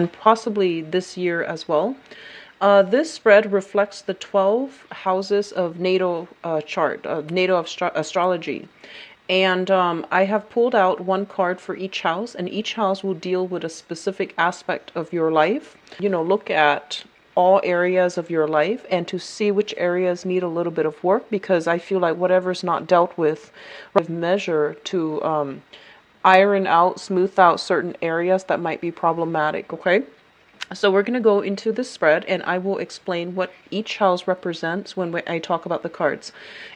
and possibly this year as well. This spread reflects the 12 houses of natal chart, natal astrology. And I have pulled out one card for each house, and each house will deal with a specific aspect of your life. Look at all areas of your life and to see which areas need a little bit of work, because I feel like whatever's not dealt with, measure to iron out, smooth out certain areas that might be problematic, okay? So we're going to go into the spread, and I will explain what each house represents when I talk about the cards.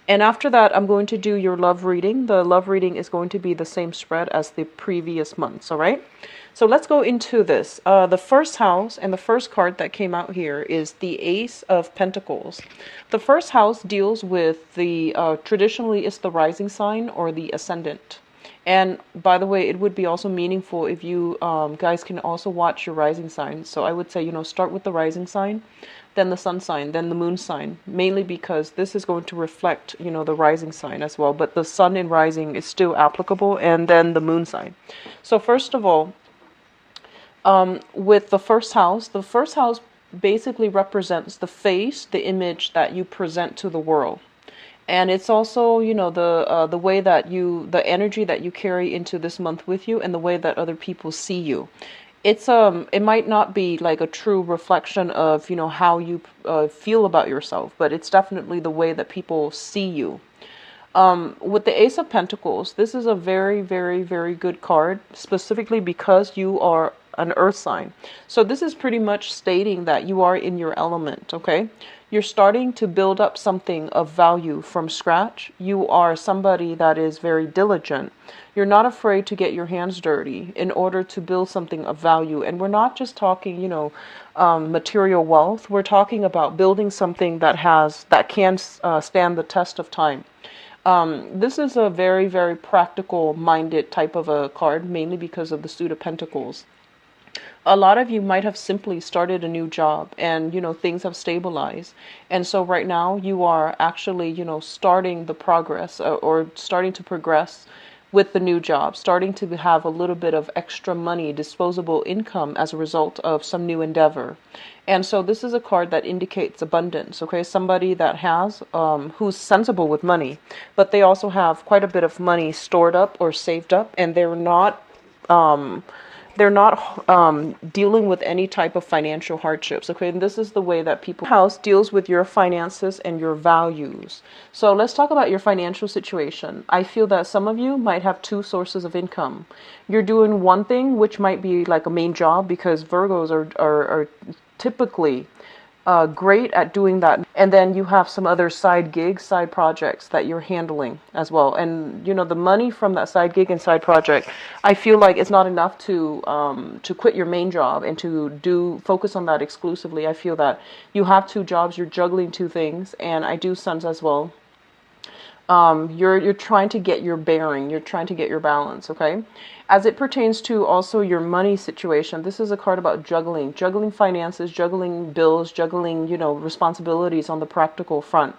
And after that, I'm going to do your love reading. The love reading is going to be the same spread as the previous months, all right? So let's go into this. The first house and the first card that came out here is the Ace of Pentacles. The first house deals with the, traditionally it's the rising sign or the ascendant. And by the way, it would be also meaningful if you guys can also watch your rising sign. So I would say, start with the rising sign, then the sun sign, then the moon sign, mainly because this is going to reflect, the rising sign as well. But the sun in rising is still applicable, and then the moon sign. So first of all, with the first house basically represents the face, the image that you present to the world. And it's also, the way that the energy that you carry into this month with you, and the way that other people see you. It might not be like a true reflection of, how you feel about yourself, but it's definitely the way that people see you. With the Ace of Pentacles, this is a very, very, very good card, specifically because you are an earth sign. So this is pretty much stating that you are in your element, okay? You're starting to build up something of value from scratch. You are somebody that is very diligent. You're not afraid to get your hands dirty in order to build something of value. And we're not just talking, material wealth. We're talking about building something that can stand the test of time. This is a very, very practical minded type of a card, mainly because of the Suit of Pentacles. A lot of you might have simply started a new job, and things have stabilized, and so right now you are actually starting the progress, or starting to progress with the new job, starting to have a little bit of extra money, disposable income, as a result of some new endeavor. And so this is a card that indicates abundance, okay? Somebody that has who's sensible with money, but they also have quite a bit of money stored up or saved up, and they're not dealing with any type of financial hardships, okay? And this is the way that house deals with your finances and your values. So let's talk about your financial situation. I feel that some of you might have two sources of income. You're doing one thing, which might be like a main job, because Virgos are typically great at doing that. And then you have some other side gigs, side projects that you're handling as well. And the money from that side gig and side project, I feel like it's not enough to quit your main job and to focus on that exclusively. I feel that you have two jobs, you're juggling two things, and I do sense as well. You're trying to get your bearing, you're trying to get your balance, okay? As it pertains to also your money situation, this is a card about juggling finances, juggling bills, juggling, responsibilities on the practical front.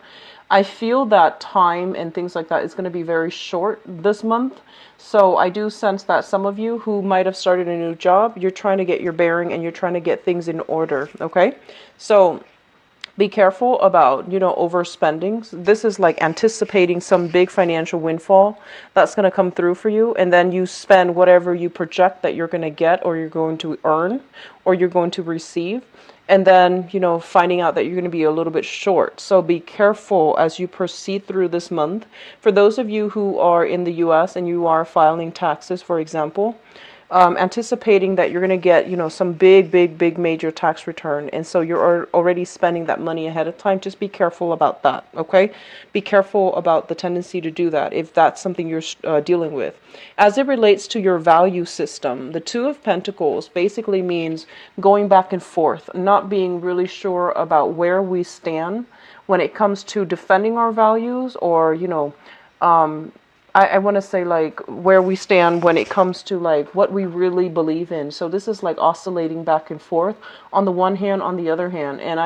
I feel that time and things like that is going to be very short this month. So I do sense that some of you who might have started a new job, you're trying to get your bearing and you're trying to get things in order, okay? So be careful about, overspending. This is like anticipating some big financial windfall that's going to come through for you. And then you spend whatever you project that you're going to get, or you're going to earn, or you're going to receive. And then, finding out that you're going to be a little bit short. So be careful as you proceed through this month. For those of you who are in the US and you are filing taxes, for example, anticipating that you're going to get, some big major tax return. And so you're already spending that money ahead of time. Just be careful about that, okay? Be careful about the tendency to do that if that's something you're dealing with. As it relates to your value system, the Two of Pentacles basically means going back and forth, not being really sure about where we stand when it comes to defending our values, or, I want to say like where we stand when it comes to like what we really believe in. So this is like oscillating back and forth on the one hand, on the other hand. And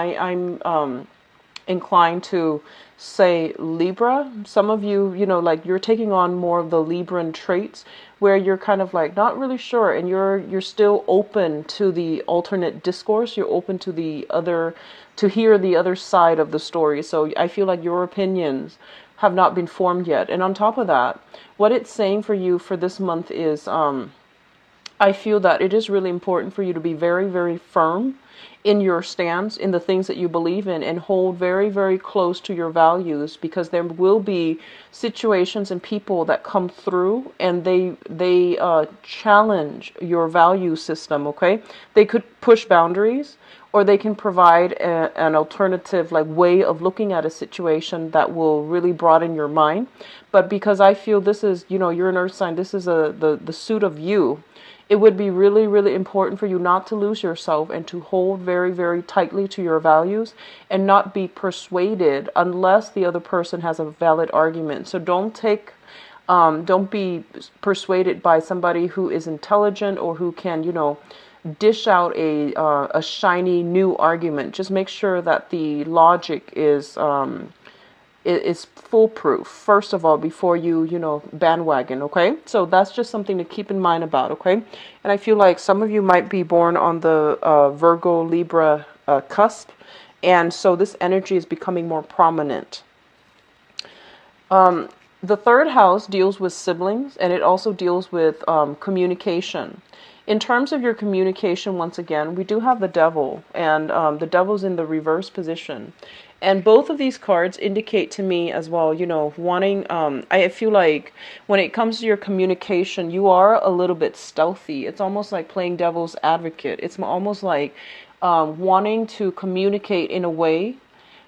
inclined to say Libra. Some of you, like you're taking on more of the Libran traits where you're kind of like not really sure, and you're still open to the alternate discourse. You're open to to hear the other side of the story. So I feel like your opinions have not been formed yet. And on top of that, what it's saying for you for this month is I feel that it is really important for you to be very, very firm in your stance, in the things that you believe in, and hold very, very close to your values, because there will be situations and people that come through and they challenge your value system, okay? They could push boundaries, or they can provide an alternative like way of looking at a situation that will really broaden your mind. But because I feel this is, you're an earth sign, this is the suit of you, it would be really, really important for you not to lose yourself and to hold very, very tightly to your values and not be persuaded unless the other person has a valid argument. So don't be persuaded by somebody who is intelligent or who can, dish out a shiny new argument. Just make sure that the logic is foolproof, first of all, before you bandwagon, okay? So that's just something to keep in mind about, okay? And I feel like some of you might be born on the Virgo Libra cusp, and so this energy is becoming more prominent. The third house deals with siblings, and it also deals with communication. In terms of your communication, once again, we do have the devil, and the devil's in the reverse position. And both of these cards indicate to me as well, wanting, I feel like when it comes to your communication, you are a little bit stealthy. It's almost like playing devil's advocate. It's almost like wanting to communicate in a way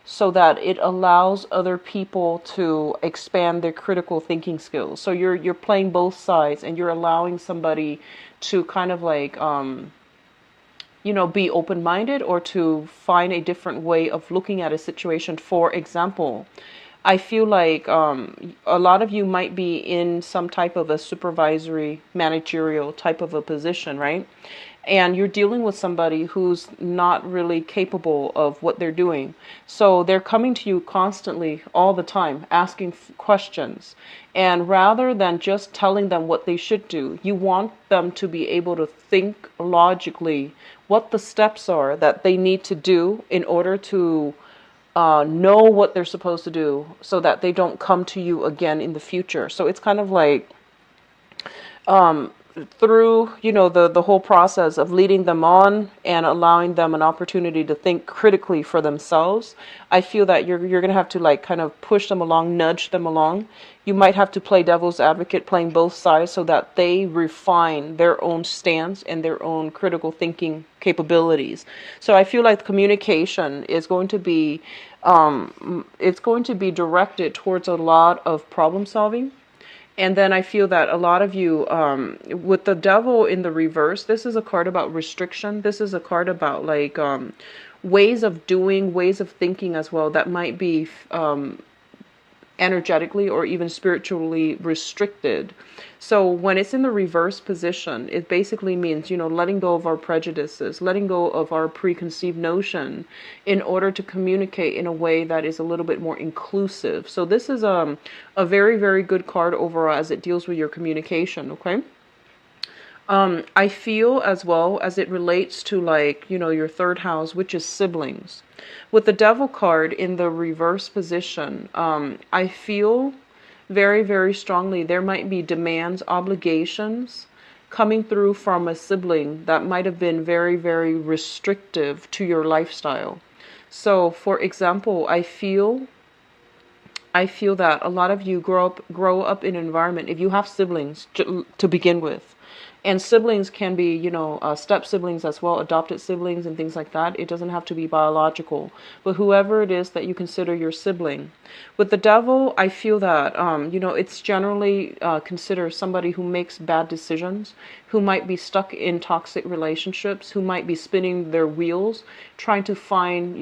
so that it allows other people to expand their critical thinking skills. So you're playing both sides, and you're allowing somebody to kind of like, be open-minded, or to find a different way of looking at a situation. For example, I feel like a lot of you might be in some type of a supervisory, managerial type of a position, right? And you're dealing with somebody who's not really capable of what they're doing. So they're coming to you constantly, all the time, asking questions. And rather than just telling them what they should do, you want them to be able to think logically what the steps are that they need to do in order to know what they're supposed to do, so that they don't come to you again in the future. So it's kind of like through the whole process of leading them on and allowing them an opportunity to think critically for themselves, I feel that you're going to have to like kind of push them along, nudge them along. You might have to play devil's advocate, playing both sides, so that they refine their own stance and their own critical thinking capabilities. So I feel like communication is going to be it's going to be directed towards a lot of problem solving. And then I feel that a lot of you, with the devil in the reverse, this is a card about restriction. This is a card about like ways of doing, ways of thinking as well, that might be energetically or even spiritually restricted. So when it's in the reverse position, it basically means, letting go of our prejudices, letting go of our preconceived notion in order to communicate in a way that is a little bit more inclusive. So this is a very, very good card overall as it deals with your communication, okay? I feel as well as it relates to like, your third house, which is siblings. With the devil card in the reverse position, I feel very, very strongly there might be demands, obligations coming through from a sibling that might have been very, very restrictive to your lifestyle. So, for example, I feel that a lot of you grow up in an environment, if you have siblings to begin with, and siblings can be, step siblings as well, adopted siblings and things like that. It doesn't have to be biological, but whoever it is that you consider your sibling. With the devil, I feel that, it's generally considered somebody who makes bad decisions, who might be stuck in toxic relationships, who might be spinning their wheels, trying to find,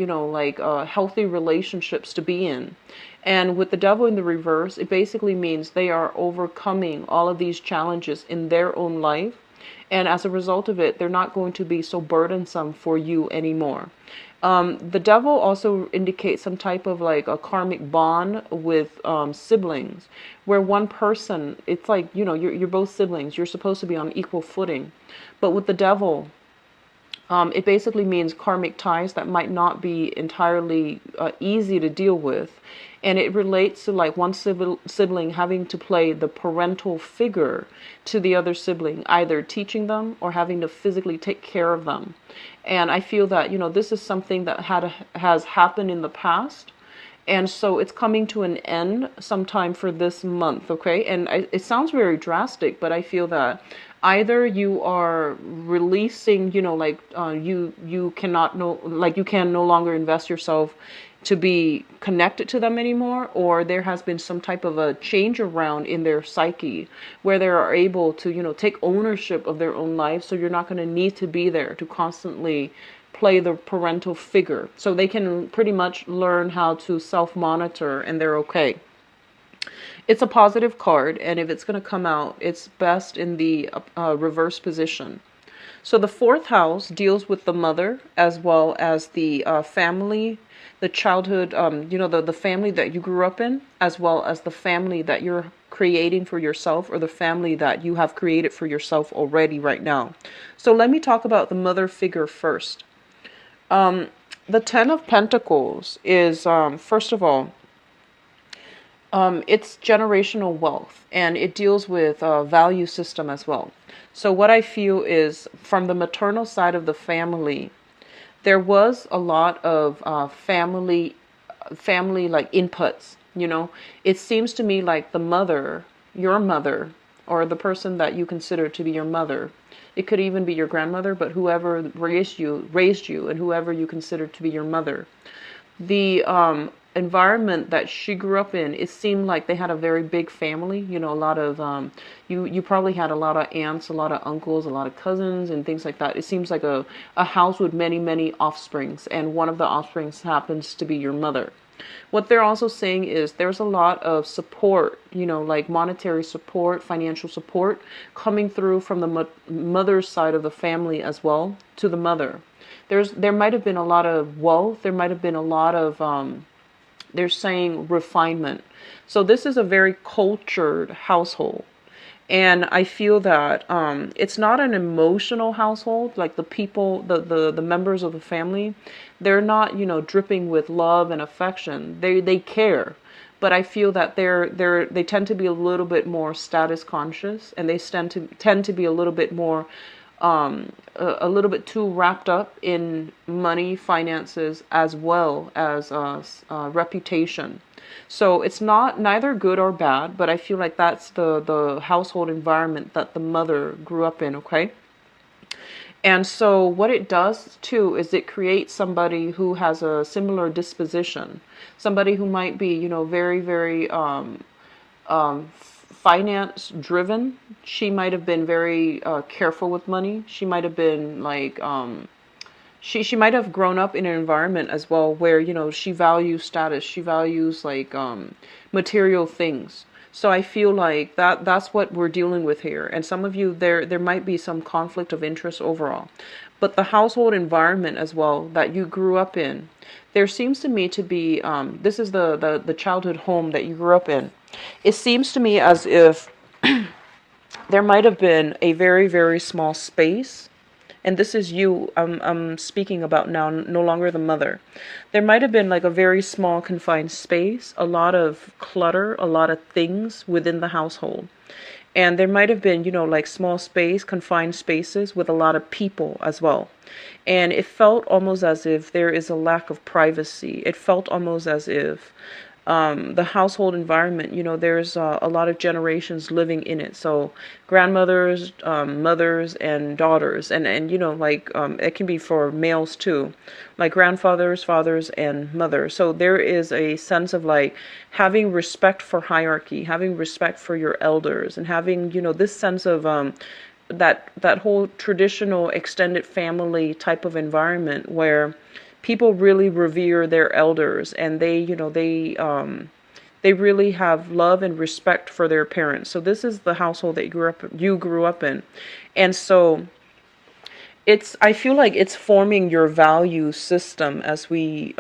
healthy relationships to be in. And with the devil in the reverse, it basically means they are overcoming all of these challenges in their own life. And as a result of it, they're not going to be so burdensome for you anymore. The devil also indicates some type of like a karmic bond with siblings, where one person, it's like, you're both siblings. You're supposed to be on equal footing. But with the devil, it basically means karmic ties that might not be entirely easy to deal with. And it relates to like one sibling having to play the parental figure to the other sibling, either teaching them or having to physically take care of them. And I feel that, this is something that has happened in the past. And so it's coming to an end sometime for this month, okay? And it sounds very drastic, but I feel that either you are releasing, you cannot you can no longer invest yourself to be connected to them anymore, or there has been some type of a change around in their psyche where they are able to, take ownership of their own life. So you're not going to need to be there to constantly play the parental figure. So they can pretty much learn how to self-monitor and they're okay. It's a positive card, and if it's going to come out, it's best in the reverse position. So the fourth house deals with the mother as well as the family, the childhood, the family that you grew up in, as well as the family that you're creating for yourself, or the family that you have created for yourself already right now. So let me talk about the mother figure first. The Ten of Pentacles is, first of all, it's generational wealth, and it deals with value system as well. So what I feel is, from the maternal side of the family, there was a lot of family like inputs. It seems to me like the mother, your mother, or the person that you consider to be your mother. It could even be your grandmother, but whoever raised you, and whoever you consider to be your mother. The environment that she grew up in, it seemed like they had a very big family. A lot of you probably had a lot of aunts, a lot of uncles, a lot of cousins, and things like that. It seems like a house with many offsprings, and one of the offsprings happens to be your mother. What they're also saying is there's a lot of support, like monetary support, financial support, coming through from the mother's side of the family as well to the mother. There might have been a lot of wealth. There might have been a lot of, they're saying, refinement. So this is a very cultured household. And I feel that it's not an emotional household. Like the people, the members of the family, they're not, dripping with love and affection. They care. But I feel that they tend to be a little bit more status conscious, and they tend to be a little bit more a little bit too wrapped up in money, finances, as well as reputation. So it's neither good or bad, but I feel like that's the household environment that the mother grew up in, okay? And so what it does too is it creates somebody who has a similar disposition, somebody who might be, very, very finance driven. She might have been very careful with money. She might have been like she might have grown up in an environment as well where she values status. She values like material things. So I feel like that's what we're dealing with here. And some of you, there might be some conflict of interest overall. But the household environment as well that you grew up in, there seems to me to be, this is the childhood home that you grew up in. It seems to me as if there might have been a very, very small space. And this is you I'm speaking about now, no longer the mother. There might have been like a very small confined space, a lot of clutter, a lot of things within the household. And there might have been, like small space, confined spaces with a lot of people as well. And it felt almost as if there is a lack of privacy. It felt almost as if the household environment, there's a lot of generations living in it. So grandmothers, mothers, and daughters, and it can be for males too, like grandfathers, fathers, and mothers. So there is a sense of like having respect for hierarchy, having respect for your elders, and having, this sense of that whole traditional extended family type of environment where people really revere their elders, and they really have love and respect for their parents. So this is the household that you grew up in. And so I feel like it's forming your value system as we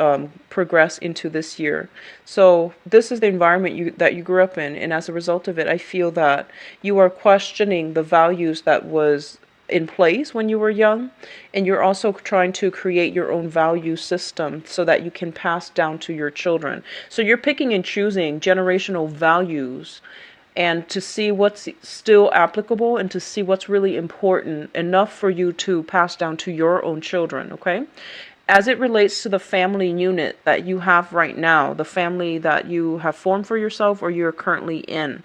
progress into this year. So this is the environment that you grew up in, and as a result of it, I feel that you are questioning the values that was in place when you were young, and you're also trying to create your own value system so that you can pass down to your children. So you're picking and choosing generational values, and to see what's still applicable and to see what's really important enough for you to pass down to your own children, okay? As it relates to the family unit that you have right now, the family that you have formed for yourself or you're currently in,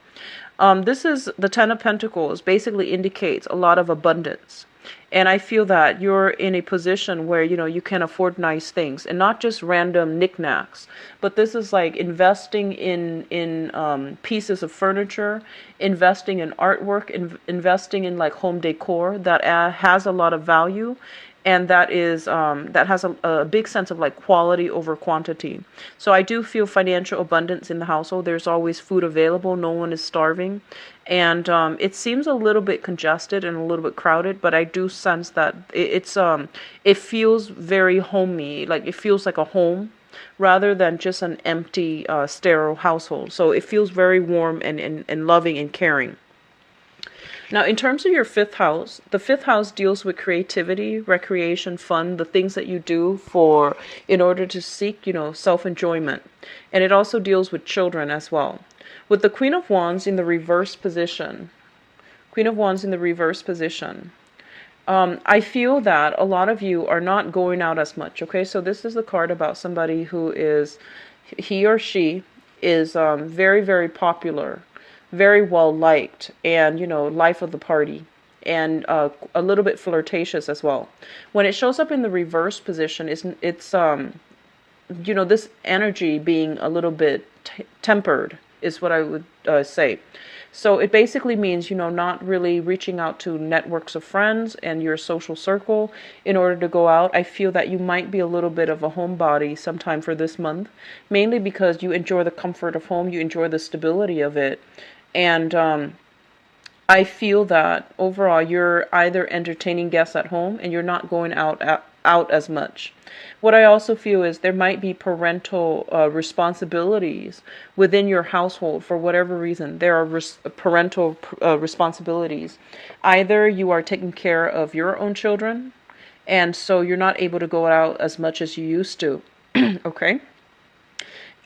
this is the Ten of Pentacles, basically indicates a lot of abundance. And I feel that you're in a position where, you can afford nice things and not just random knickknacks, but this is like investing in pieces of furniture, investing in artwork, investing in like home decor that has a lot of value, and that has a big sense of like quality over quantity. So I do feel financial abundance in the household. There's always food available. No one is starving. And it seems a little bit congested and a little bit crowded, but I do sense that it feels very homey, like it feels like a home rather than just an empty, sterile household. So it feels very warm and loving and caring. Now, in terms of your fifth house, the fifth house deals with creativity, recreation, fun, the things that you do in order to seek, self-enjoyment. And it also deals with children as well. With the Queen of Wands in the reverse position, I feel that a lot of you are not going out as much, okay? So this is the card about somebody he or she is very, very popular, very well liked, and life of the party, and a little bit flirtatious as well. When it shows up in the reverse position, it's this energy being a little bit tempered is what I would say. So it basically means, not really reaching out to networks of friends and your social circle in order to go out. I feel that you might be a little bit of a homebody sometime for this month, mainly because you enjoy the comfort of home, you enjoy the stability of it. And I feel that overall you're either entertaining guests at home and you're not going out as much. What I also feel is there might be parental responsibilities within your household for whatever reason. There are parental responsibilities. Either you are taking care of your own children, and so you're not able to go out as much as you used to. Okay?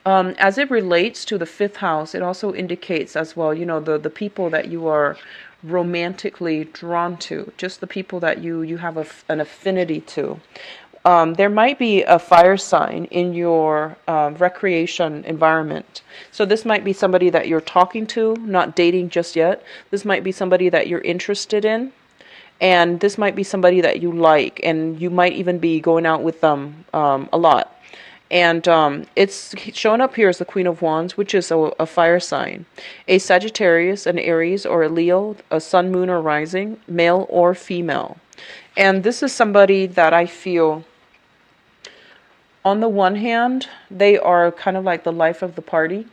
As it relates to the fifth house, it also indicates as well, the people that you are romantically drawn to, just the people that you have an affinity to. There might be a fire sign in your recreation environment. So this might be somebody that you're talking to, not dating just yet. This might be somebody that you're interested in. And this might be somebody that you like, and you might even be going out with them a lot. And it's shown up here as the Queen of Wands, which is a fire sign. A Sagittarius, an Aries, or a Leo, a Sun, Moon, or Rising, male or female. And this is somebody that I feel, on the one hand, they are kind of like the life of the party.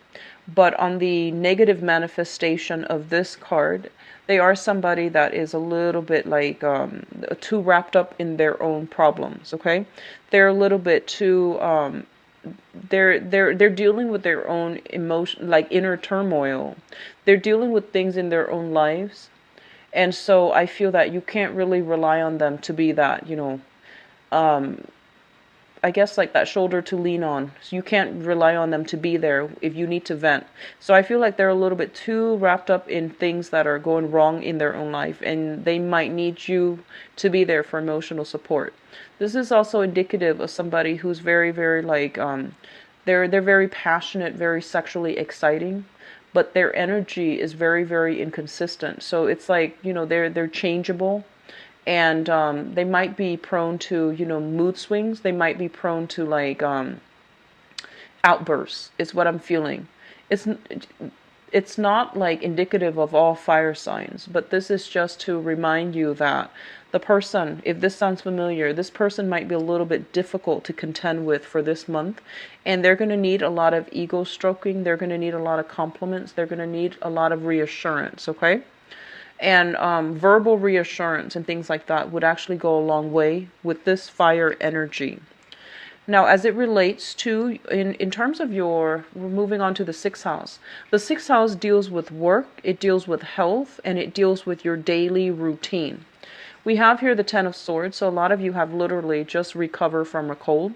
But on the negative manifestation of this card, they are somebody that is a little bit like too wrapped up in their own problems, okay? They're a little bit too they're dealing with their own emotion, like inner turmoil. They're dealing with things in their own lives. And so I feel that you can't really rely on them to be that, I guess like that shoulder to lean on. So you can't rely on them to be there if you need to vent. So I feel like they're a little bit too wrapped up in things that are going wrong in their own life, and they might need you to be there for emotional support. This is also indicative of somebody who's very, very like, they're very passionate, very sexually exciting, but their energy is very, very inconsistent. So it's like, they're changeable. And they might be prone to, mood swings. They might be prone to like outbursts, is what I'm feeling. It's not like indicative of all fire signs, but this is just to remind you that the person, if this sounds familiar, this person might be a little bit difficult to contend with for this month. And they're going to need a lot of ego stroking. They're going to need a lot of compliments. They're going to need a lot of reassurance, okay? And verbal reassurance and things like that would actually go a long way with this fire energy. Now, as it relates to, in terms of we're moving on to the sixth house. The sixth house deals with work, it deals with health, and it deals with your daily routine. We have here the Ten of Swords, so a lot of you have literally just recovered from a cold.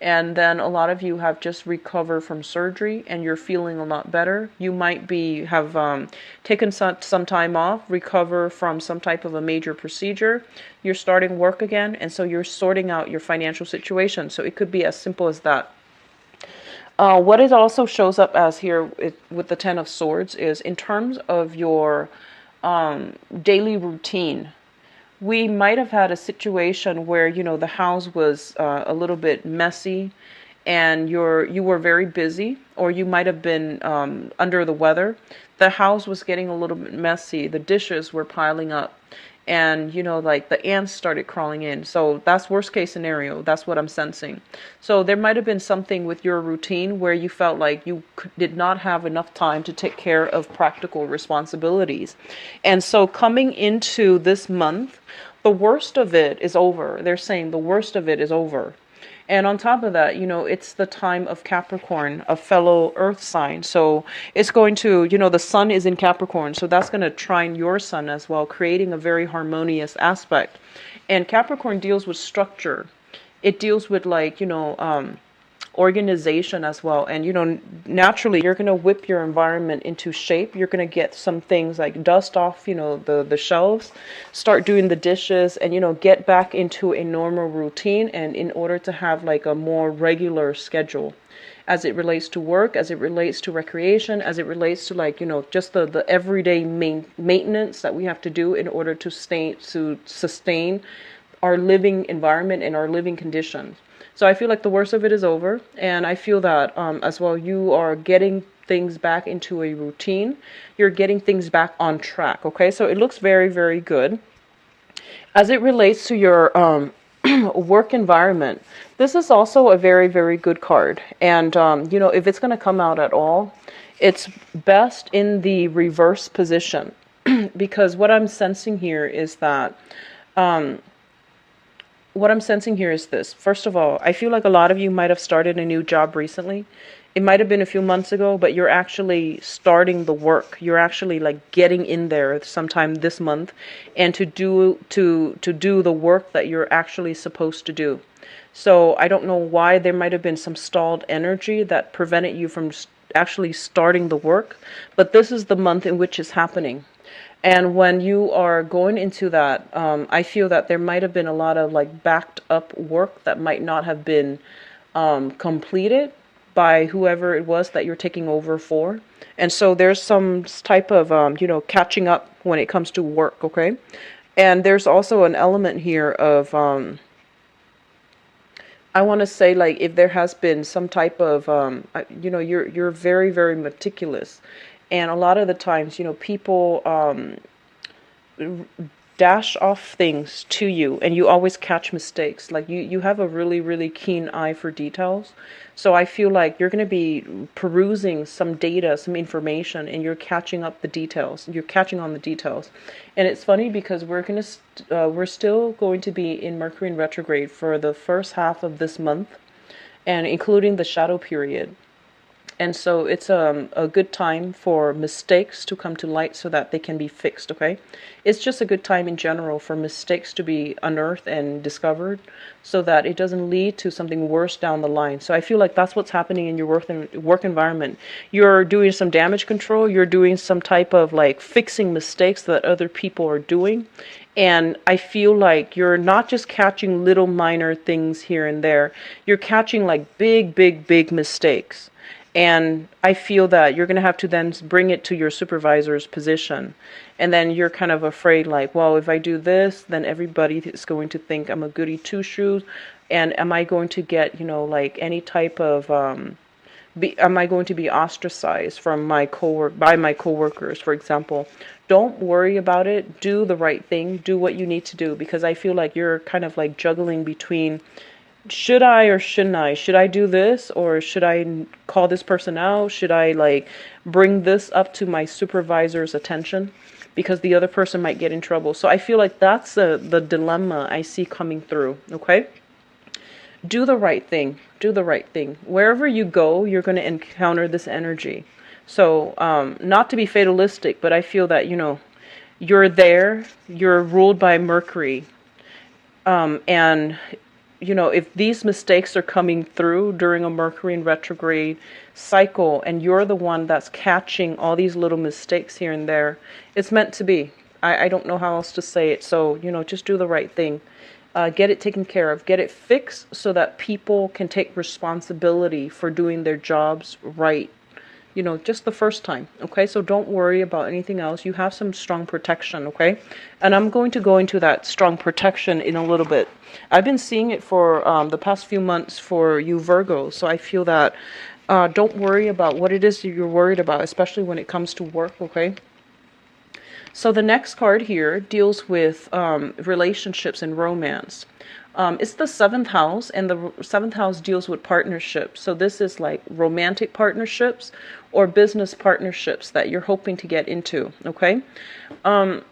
And then a lot of you have just recovered from surgery and you're feeling a lot better. You might have taken some time off, recover from some type of a major procedure. You're starting work again, and so you're sorting out your financial situation. So it could be as simple as that. What it also shows up as here with the Ten of Swords is in terms of your daily routine. We might have had a situation where, the house was a little bit messy and you were very busy, or you might have been under the weather. The house was getting a little bit messy. The dishes were piling up and, like the ants started crawling in. So that's worst case scenario. That's what I'm sensing. So there might have been something with your routine where you felt like you did not have enough time to take care of practical responsibilities. And so coming into this month, the worst of it is over. They're saying the worst of it is over. And on top of that, it's the time of Capricorn, a fellow earth sign. So it's going to, the sun is in Capricorn. So that's going to trine your sun as well, creating a very harmonious aspect. And Capricorn deals with structure. It deals with organization as well. And, naturally, you're going to whip your environment into shape. You're going to get some things like dust off, the shelves, start doing the dishes, and, get back into a normal routine. And in order to have like a more regular schedule as it relates to work, as it relates to recreation, as it relates to just the everyday maintenance that we have to do in order to sustain our living environment and our living conditions. So I feel like the worst of it is over, and I feel that as well you are getting things back into a routine. You're getting things back on track, okay? So it looks very, very good. As it relates to your work environment, this is also a very, very good card. And, if it's going to come out at all, it's best in the reverse position because what I'm sensing here is that this. First of all, I feel like a lot of you might have started a new job recently. It might have been a few months ago, but you're actually starting the work. You're actually getting in there sometime this month and to do the work that you're actually supposed to do. So I don't know why there might have been some stalled energy that prevented you from actually starting the work, but this is the month in which it's happening. And when you are going into that, I feel that there might have been a lot of backed up work that might not have been completed by whoever it was that you're taking over for. And so there's some type of, catching up when it comes to work, okay? And there's also an element here of, I want to say if there has been some type of, you're very, very meticulous. And a lot of the times, people dash off things to you and you always catch mistakes. You have a really, really keen eye for details. So I feel like you're going to be perusing some data, some information, and you're catching up the details. You're catching on the details. And it's funny because we're still going to be in Mercury in retrograde for the first half of this month, and including the shadow period. And so it's a good time for mistakes to come to light so that they can be fixed, okay? It's just a good time in general for mistakes to be unearthed and discovered so that it doesn't lead to something worse down the line. So I feel like that's what's happening in your work environment. You're doing some damage control. You're doing some type of fixing mistakes that other people are doing. And I feel like you're not just catching little minor things here and there. You're catching big, big, big mistakes. And I feel that you're going to have to then bring it to your supervisor's position. And then you're kind of afraid well, if I do this, then everybody is going to think I'm a goody two-shoes. And am I going to get, any type of, am I going to be ostracized from by my coworkers, for example? Don't worry about it. Do the right thing. Do what you need to do. Because I feel like you're kind of juggling between, should I or shouldn't I? Should I do this or should I call this person out? Should I bring this up to my supervisor's attention? because the other person might get in trouble. So I feel like that's the dilemma I see coming through. Okay. Do the right thing. Do the right thing. Wherever you go, you're going to encounter this energy. So, not to be fatalistic, but I feel that, you're there, you're ruled by Mercury. And, if these mistakes are coming through during a Mercury in retrograde cycle, and you're the one that's catching all these little mistakes here and there, it's meant to be. I don't know how else to say it. So, just do the right thing. Get it taken care of, get it fixed so that people can take responsibility for doing their jobs right, just the first time. Okay, so don't worry about anything else. You have some strong protection. Okay, and I'm going to go into that strong protection in a little bit. I've been seeing it for the past few months for you Virgo, so I feel that don't worry about what it is that you're worried about, especially when it comes to work. Okay. So the next card here deals with relationships and romance. It's the seventh house, and the seventh house deals with partnerships. So this is like romantic partnerships or business partnerships that you're hoping to get into. Okay.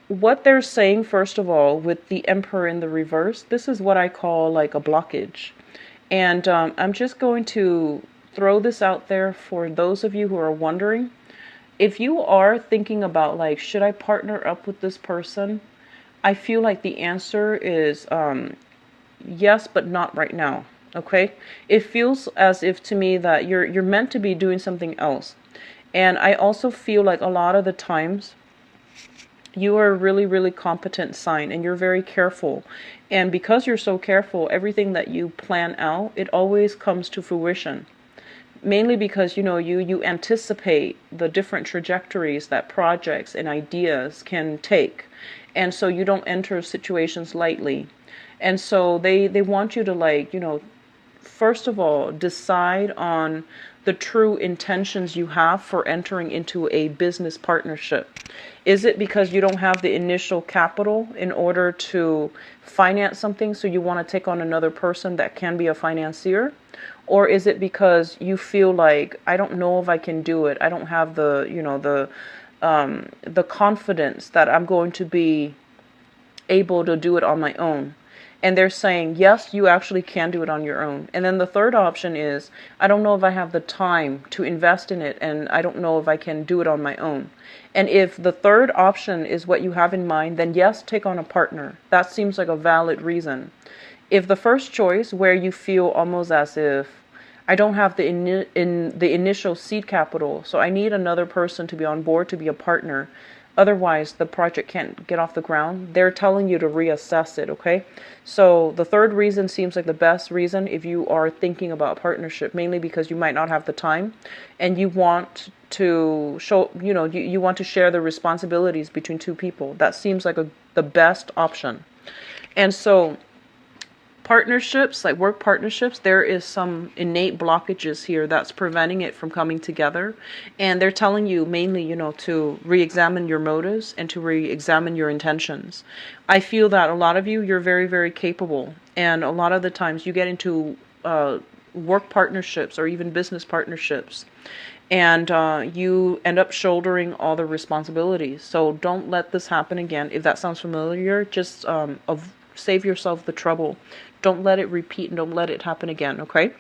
What they're saying, first of all, with the Emperor in the reverse, this is what I call like a blockage. And I'm just going to throw this out there for those of you who are wondering. If you are thinking about like, should I partner up with this person? I feel like the answer is yes, but not right now. Okay. It feels as if to me that you're meant to be doing something else. And I also feel like a lot of the times you are a really, really competent sign and you're very careful. And because you're so careful, everything that you plan out, it always comes to fruition. Mainly because, you anticipate the different trajectories that projects and ideas can take. And so you don't enter situations lightly. And so they want you to like, first of all, decide on the true intentions you have for entering into a business partnership. Is it because you don't have the initial capital in order to finance something, so you want to take on another person that can be a financier? Or is it because you feel like, I don't know if I can do it. I don't have the confidence that I'm going to be able to do it on my own. And they're saying, yes, you actually can do it on your own. And then the third option is, I don't know if I have the time to invest in it, and I don't know if I can do it on my own. And if the third option is what you have in mind, then yes, take on a partner. That seems like a valid reason. If the first choice, where you feel almost as if, I don't have the initial seed capital, so I need another person to be on board to be a partner. Otherwise, the project can't get off the ground. They're telling you to reassess it, okay? So the third reason seems like the best reason if you are thinking about partnership, mainly because you might not have the time and you want to show, you want to share the responsibilities between two people. That seems like the best option. And so partnerships, like work partnerships, there is some innate blockages here that's preventing it from coming together. And they're telling you mainly, to re-examine your motives and to re-examine your intentions. I feel that a lot of you're very, very capable. And a lot of the times you get into work partnerships or even business partnerships. And you end up shouldering all the responsibilities. So don't let this happen again. If that sounds familiar, just save yourself the trouble. Don't let it repeat and don't let it happen again, okay?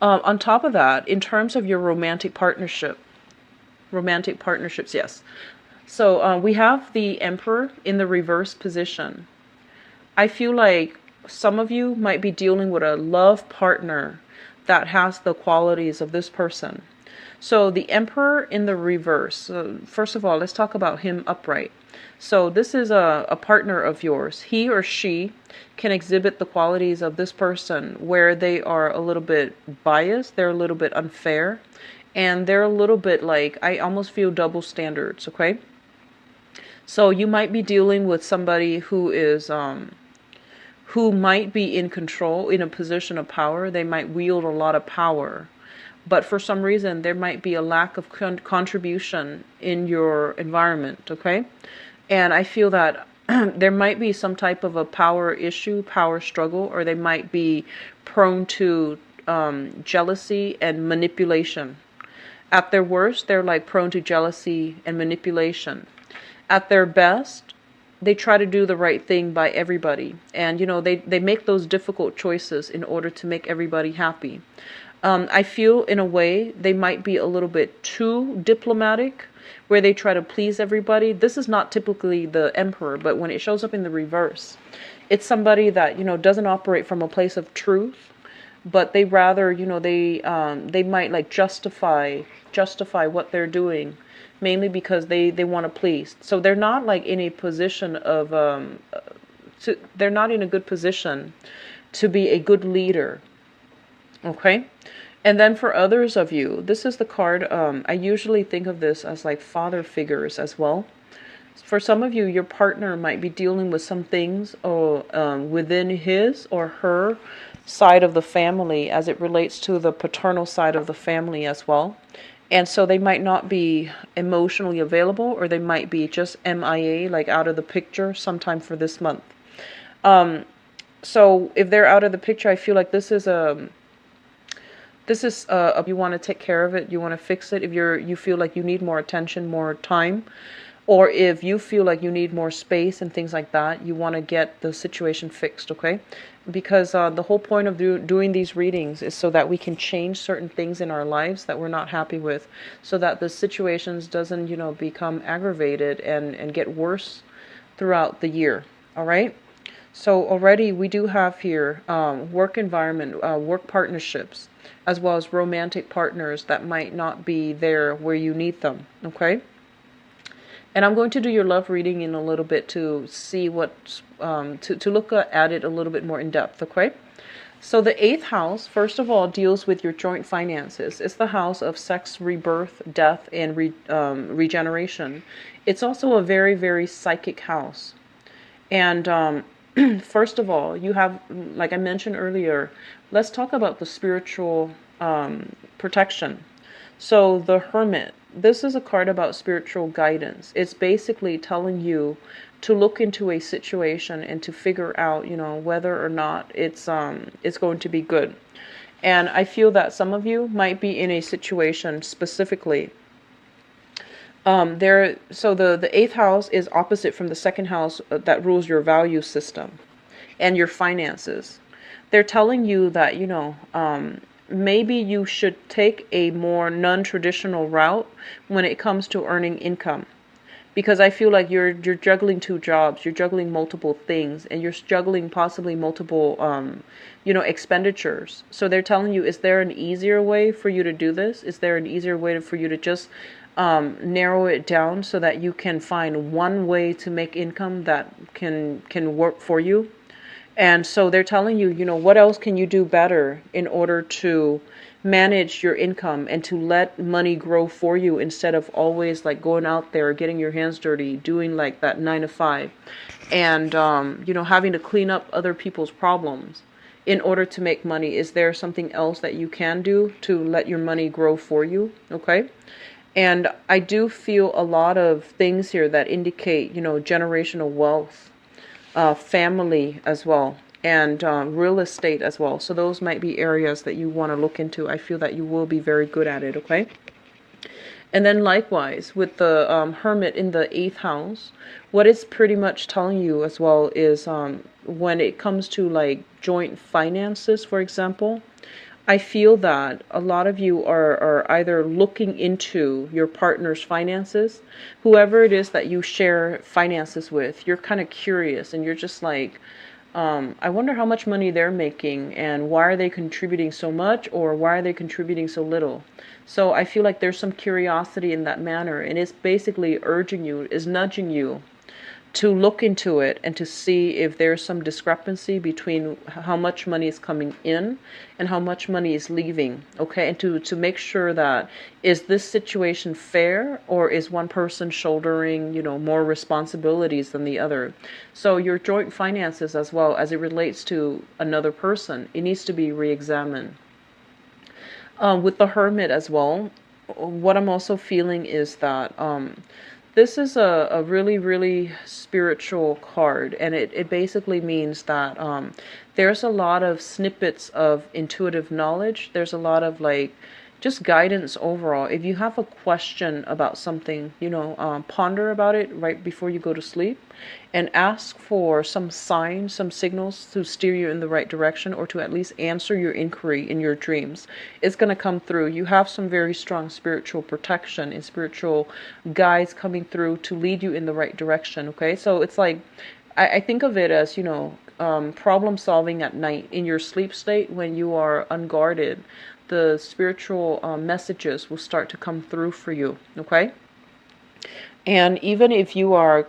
On top of that, in terms of your romantic partnerships, yes. So we have the Emperor in the reverse position. I feel like some of you might be dealing with a love partner that has the qualities of this person. So the Emperor in the reverse, first of all, let's talk about him upright. So this is a partner of yours. He or she can exhibit the qualities of this person where they are a little bit biased, they're a little bit unfair, and they're a little bit like, I almost feel double standards, okay? So you might be dealing with somebody who is who might be in control, in a position of power. They might wield a lot of power. But for some reason, there might be a lack of contribution in your environment, okay? And I feel that there might be some type of a power issue, power struggle, or they might be prone to jealousy and manipulation. At their worst, they're like prone to jealousy and manipulation. At their best, they try to do the right thing by everybody. And, they make those difficult choices in order to make everybody happy. I feel in a way they might be a little bit too diplomatic, where they try to please everybody. This is not typically the emperor, but when it shows up in the reverse, it's somebody that, doesn't operate from a place of truth, but they rather, they might like justify what they're doing, mainly because they want to please. So they're not like in a position of they're not in a good position to be a good leader. Okay. And then for others of you, this is the card. I usually think of this as like father figures as well. For some of you, your partner might be dealing with some things within his or her side of the family as it relates to the paternal side of the family as well. And so they might not be emotionally available, or they might be just MIA, like out of the picture sometime for this month. So if they're out of the picture, I feel like this is you want to take care of it, you want to fix it. If you feel like you need more attention, more time, or if you feel like you need more space and things like that, you want to get the situation fixed, okay? Because the whole point of doing these readings is so that we can change certain things in our lives that we're not happy with, so that the situations doesn't, become aggravated and get worse throughout the year, all right? So already we do have here work environment, work partnerships, as well as romantic partners that might not be there where you need them, okay? And I'm going to do your love reading in a little bit to see what, to look at it a little bit more in depth, okay? So the 8th house, first of all, deals with your joint finances. It's the house of sex, rebirth, death, and regeneration. It's also a very, very psychic house. And first of all, you have, like I mentioned earlier, let's talk about the spiritual protection. So the Hermit, this is a card about spiritual guidance. It's basically telling you to look into a situation and to figure out, whether or not it's going to be good. And I feel that some of you might be in a situation specifically. So the 8th house is opposite from the 2nd house that rules your value system and your finances. They're telling you that, maybe you should take a more non-traditional route when it comes to earning income. Because I feel like you're juggling 2 jobs, you're juggling multiple things, and you're juggling possibly multiple, expenditures. So they're telling you, is there an easier way for you to do this? Is there an easier way for you to just narrow it down so that you can find one way to make income that can work for you? And so they're telling you, what else can you do better in order to manage your income and to let money grow for you, instead of always like going out there, getting your hands dirty, doing like that 9 to 5 and, having to clean up other people's problems in order to make money. Is there something else that you can do to let your money grow for you? Okay. And I do feel a lot of things here that indicate, generational wealth, family as well, and real estate as well. So those might be areas that you want to look into. I feel that you will be very good at it, okay? And then likewise, with the Hermit in the 8th house, what it's pretty much telling you as well is when it comes to like joint finances, for example, I feel that a lot of you are either looking into your partner's finances, whoever it is that you share finances with. You're kind of curious and you're just like, I wonder how much money they're making and why are they contributing so much, or why are they contributing so little? So I feel like there's some curiosity in that manner, and it's basically urging you, is nudging you to look into it and to see if there's some discrepancy between how much money is coming in and how much money is leaving, okay? And to make sure that, is this situation fair, or is one person shouldering, more responsibilities than the other? So your joint finances as well, as it relates to another person, it needs to be re-examined. With the Hermit as well, what I'm also feeling is that this is a really, really spiritual card, and it basically means that there's a lot of snippets of intuitive knowledge. There's a lot of like, just guidance overall. If you have a question about something, ponder about it right before you go to sleep and ask for some signs, some signals to steer you in the right direction, or to at least answer your inquiry in your dreams. It's going to come through. You have some very strong spiritual protection and spiritual guides coming through to lead you in the right direction. Okay. So it's like, I think of it as, problem solving at night in your sleep state when you are unguarded. The spiritual messages will start to come through for you. Okay. And even if you are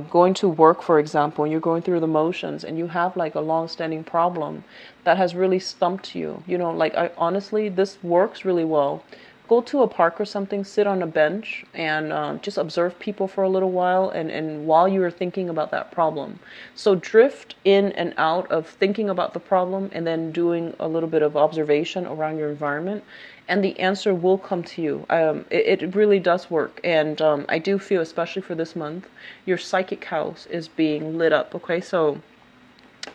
going to work, for example, and you're going through the motions and you have like a long-standing problem that has really stumped you, like honestly, this works really well. Go to a park or something, sit on a bench, and just observe people for a little while, and while you are thinking about that problem. So drift in and out of thinking about the problem and then doing a little bit of observation around your environment, and the answer will come to you. It really does work. And I do feel, especially for this month, your psychic house is being lit up. Okay, so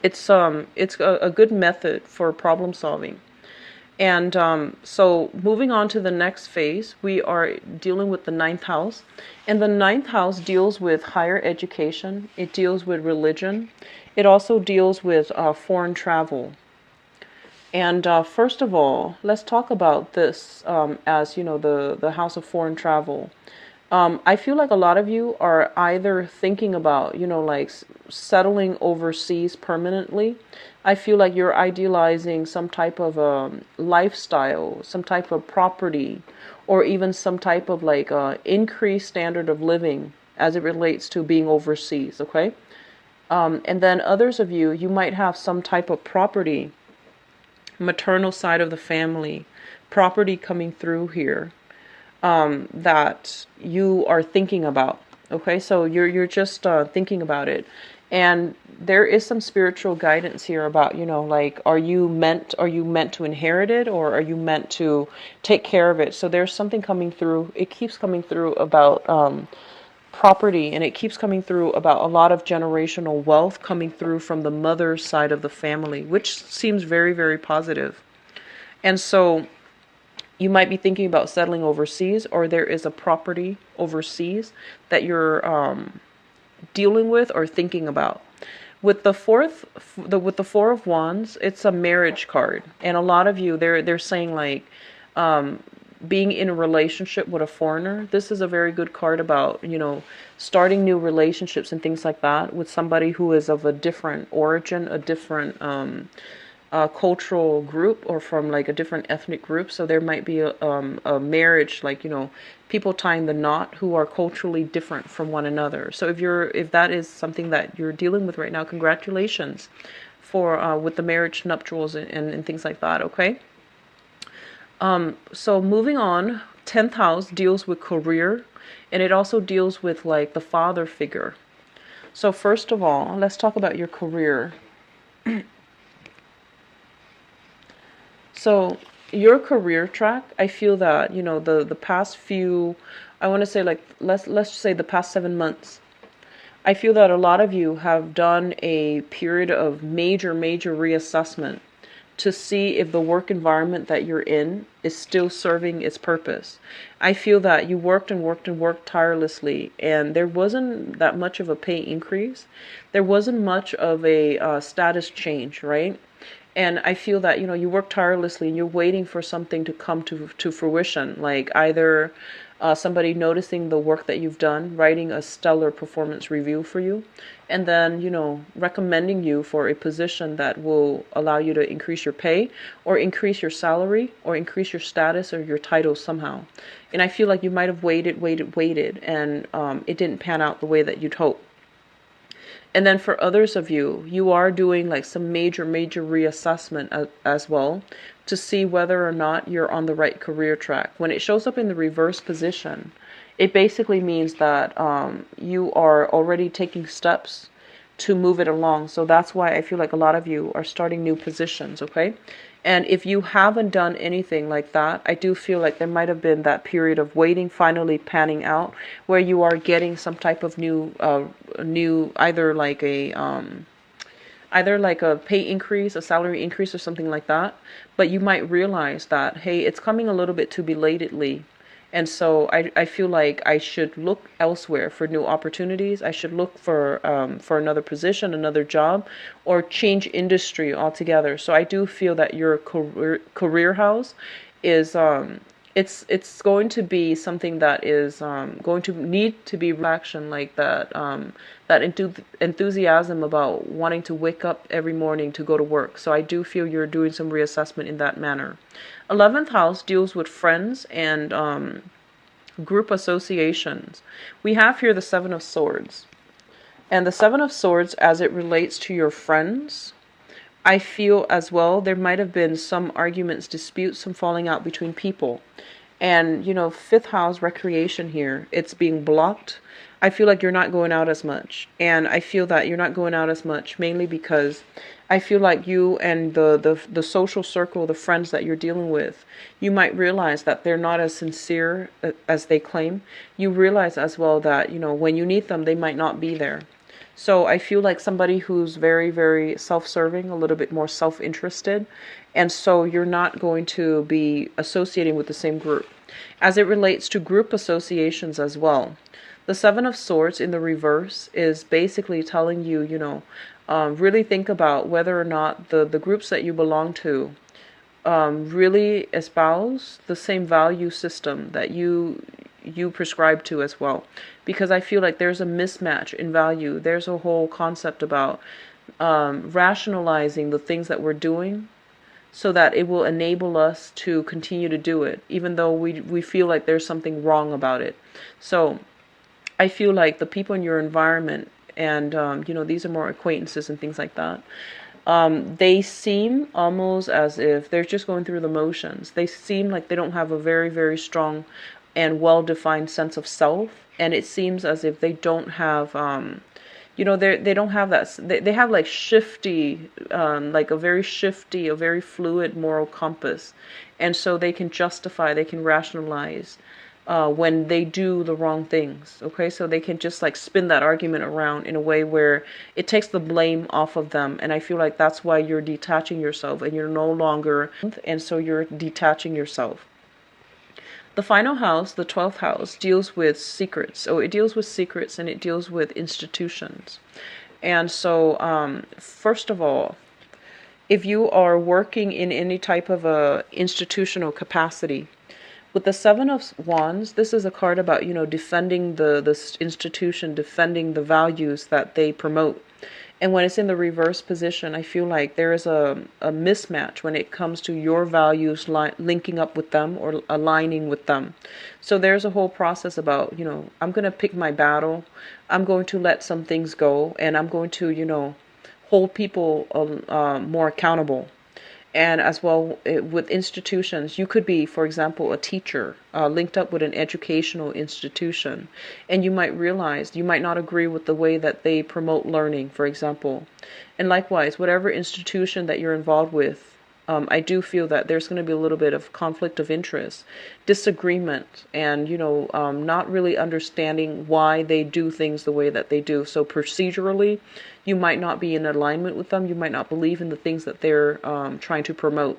it's a good method for problem solving. And so moving on to the next phase, we are dealing with the ninth house. And the ninth house deals with higher education. It deals with religion. It also deals with foreign travel. And first of all, let's talk about this as, the house of foreign travel. I feel like a lot of you are either thinking about, like settling overseas permanently. I feel like you're idealizing some type of lifestyle, some type of property, or even some type of like increased standard of living as it relates to being overseas. Okay. And then others of you, you might have some type of property, maternal side of the family, property coming through here that you are thinking about. Okay, so you're just thinking about it, and there is some spiritual guidance here about, like, are you meant to inherit it, or are you meant to take care of it? So there's something coming through. It keeps coming through about property, and it keeps coming through about a lot of generational wealth coming through from the mother's side of the family, which seems very, very positive. And so you might be thinking about settling overseas, or there is a property overseas that you're dealing with or thinking about. With the Four of Wands, it's a marriage card, and a lot of you, they're saying like being in a relationship with a foreigner. This is a very good card about, starting new relationships and things like that with somebody who is of a different origin, a different cultural group, or from like a different ethnic group. So there might be a marriage, like, people tying the knot who are culturally different from one another. So if that is something that you're dealing with right now, congratulations for with the marriage nuptials and things like that. Okay. So moving on, 10th house deals with career, and it also deals with like the father figure. So first of all, let's talk about your career. So your career track, I feel that, the past few, I want to say like, let's say the past 7 months, I feel that a lot of you have done a period of major reassessment to see if the work environment that you're in is still serving its purpose. I feel that you worked tirelessly, and there wasn't that much of a pay increase. There wasn't much of a status change, right? And I feel that, you work tirelessly and you're waiting for something to come to fruition, like either somebody noticing the work that you've done, writing a stellar performance review for you, and then, recommending you for a position that will allow you to increase your pay, or increase your salary, or increase your status or your title somehow. And I feel like you might have waited, and it didn't pan out the way that you'd hoped. And then for others of you, you are doing like some major reassessment as well, to see whether or not you're on the right career track. When it shows up in the reverse position, it basically means that you are already taking steps to move it along. So that's why I feel like a lot of you are starting new positions, okay? And if you haven't done anything like that, I do feel like there might have been that period of waiting finally panning out, where you are getting some type of new either like a either like a pay increase, a salary increase, or something like that. But you might realize that, hey, it's coming a little bit too belatedly. And so I feel like I should look elsewhere for new opportunities. I should look for another position, another job, or change industry altogether. So I do feel that your career house is it's going to be something that is going to need to be action, like that enthusiasm about wanting to wake up every morning to go to work. So I do feel you're doing some reassessment in that manner. 11th house deals with friends and group associations. We have here the Seven of Swords. And the Seven of Swords, as it relates to your friends, I feel as well there might have been some arguments, disputes, some falling out between people. And, 5th house recreation here, it's being blocked. I feel like you're not going out as much. And I feel that you're not going out as much mainly because I feel like you and the social circle, the friends that you're dealing with, you might realize that they're not as sincere as they claim. You realize as well that, when you need them, they might not be there. So I feel like somebody who's very, very self-serving, a little bit more self-interested. And so you're not going to be associating with the same group. As it relates to group associations as well, the Seven of Swords in the reverse is basically telling you, really think about whether or not the groups that you belong to really espouse the same value system that you prescribe to as well. Because I feel like there's a mismatch in value. There's a whole concept about rationalizing the things that we're doing so that it will enable us to continue to do it, even though we feel like there's something wrong about it. So I feel like the people in your environment, and these are more acquaintances and things like that, they seem almost as if they're just going through the motions. They seem like they don't have a very, very strong and well-defined sense of self, and it seems as if they don't have they don't have that. They have like shifty, like a very shifty, a very fluid moral compass, and so they can justify, they can rationalize when they do the wrong things. Okay, so they can just like spin that argument around in a way where it takes the blame off of them. And I feel like that's why you're detaching yourself, and you're no longer, and so you're detaching yourself. The final house, the 12th house, deals with secrets. So it deals with secrets and it deals with institutions. And so, first of all, if you are working in any type of a institutional capacity, with the Seven of Wands, this is a card about, defending this institution, defending the values that they promote. And when it's in the reverse position, I feel like there is a mismatch when it comes to your values linking up with them or aligning with them. So there's a whole process about, I'm going to pick my battle. I'm going to let some things go, and I'm going to, hold people more accountable. And as well with institutions, you could be, for example, a teacher linked up with an educational institution. And you might realize you might not agree with the way that they promote learning, for example. And likewise, whatever institution that you're involved with, I do feel that there's going to be a little bit of conflict of interest, disagreement, and, not really understanding why they do things the way that they do. So procedurally, you might not be in alignment with them. You might not believe in the things that they're trying to promote.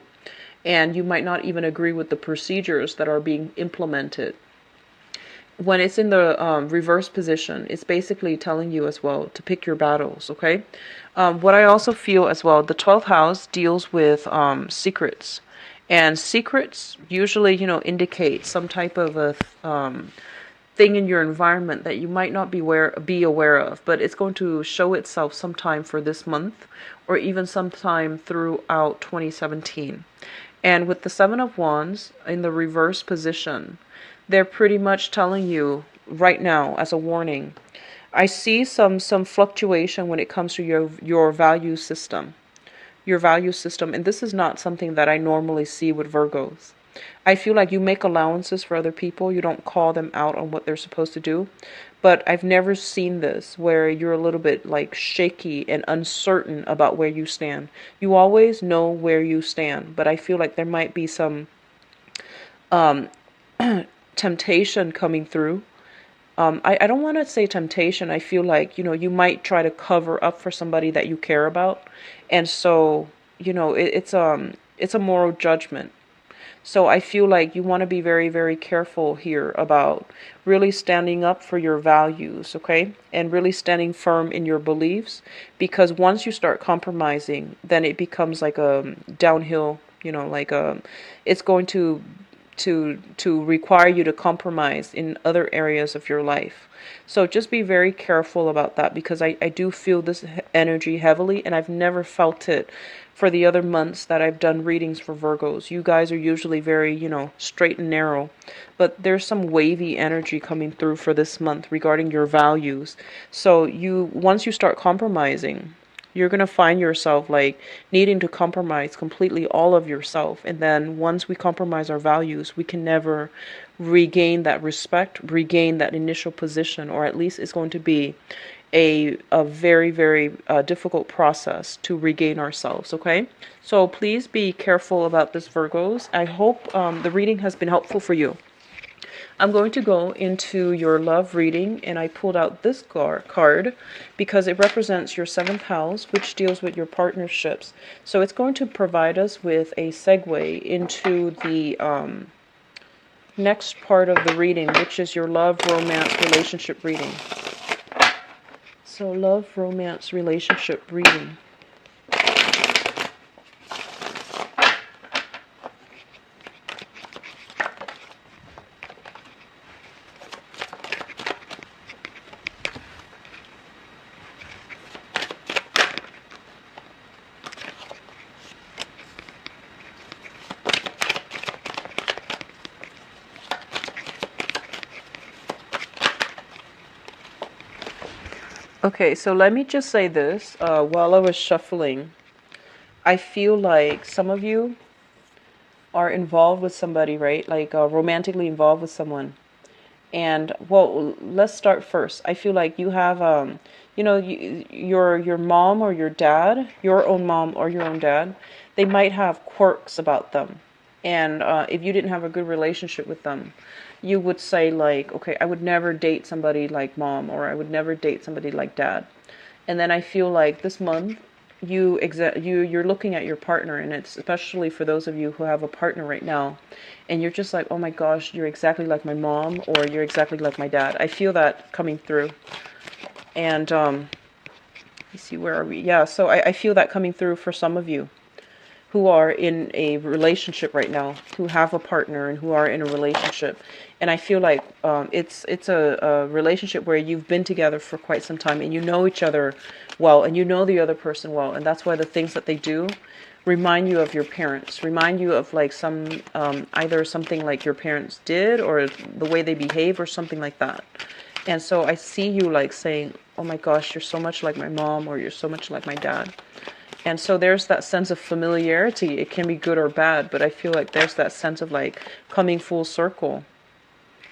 And you might not even agree with the procedures that are being implemented. When it's in the reverse position, it's basically telling you as well to pick your battles, okay? What I also feel as well, the 12th house deals with secrets. And secrets usually, indicate some type of a thing in your environment that you might not be aware of, but it's going to show itself sometime for this month or even sometime throughout 2017. And with the Seven of Wands in the reverse position, they're pretty much telling you right now as a warning. I see some fluctuation when it comes to your value system. Your value system, and this is not something that I normally see with Virgos. I feel like you make allowances for other people. You don't call them out on what they're supposed to do. But I've never seen this where you're a little bit like shaky and uncertain about where you stand. You always know where you stand, but I feel like there might be some temptation coming through I don't want to say temptation. I feel like, you might try to cover up for somebody that you care about. And so, it's a moral judgment. So I feel like you want to be very, very careful here about really standing up for your values, okay? And really standing firm in your beliefs, because once you start compromising, then it becomes like a downhill, it's going to require you to compromise in other areas of your life. So just be very careful about that, because I do feel this energy heavily, and I've never felt it for the other months that I've done readings for Virgos. You guys are usually very, straight and narrow, but there's some wavy energy coming through for this month regarding your values. So once you start compromising, you're going to find yourself like needing to compromise completely all of yourself. And then once we compromise our values, we can never regain that respect, regain that initial position, or at least it's going to be a very, very difficult process to regain ourselves, okay? So please be careful about this, Virgos. I hope the reading has been helpful for you. I'm going to go into your love reading, and I pulled out this card because it represents your 7th house, which deals with your partnerships. So it's going to provide us with a segue into the next part of the reading, which is your love, romance, relationship reading. So love, romance, relationship reading. Okay, so let me just say this. While I was shuffling, I feel like some of you are involved with somebody, right? Like romantically involved with someone. And well, let's start first. I feel like you have, your mom or your dad, your own mom or your own dad, they might have quirks about them. And if you didn't have a good relationship with them, you would say like, okay, I would never date somebody like mom, or I would never date somebody like dad. And then I feel like this month you're looking at your partner, and it's especially for those of you who have a partner right now, and you're just like, oh my gosh, you're exactly like my mom, or you're exactly like my dad. I feel that coming through. And let me see, where are we? Yeah, so I feel that coming through for some of you who are in a relationship right now, who have a partner and who are in a relationship. And I feel like it's a relationship where you've been together for quite some time, and you know each other well, and you know the other person well, and that's why the things that they do remind you of your parents, remind you of like some either something like your parents did, or the way they behave, or something like that. And so I see you like saying, oh my gosh, you're so much like my mom, or you're so much like my dad. And so there's that sense of familiarity. It can be good or bad, but I feel like there's that sense of like coming full circle.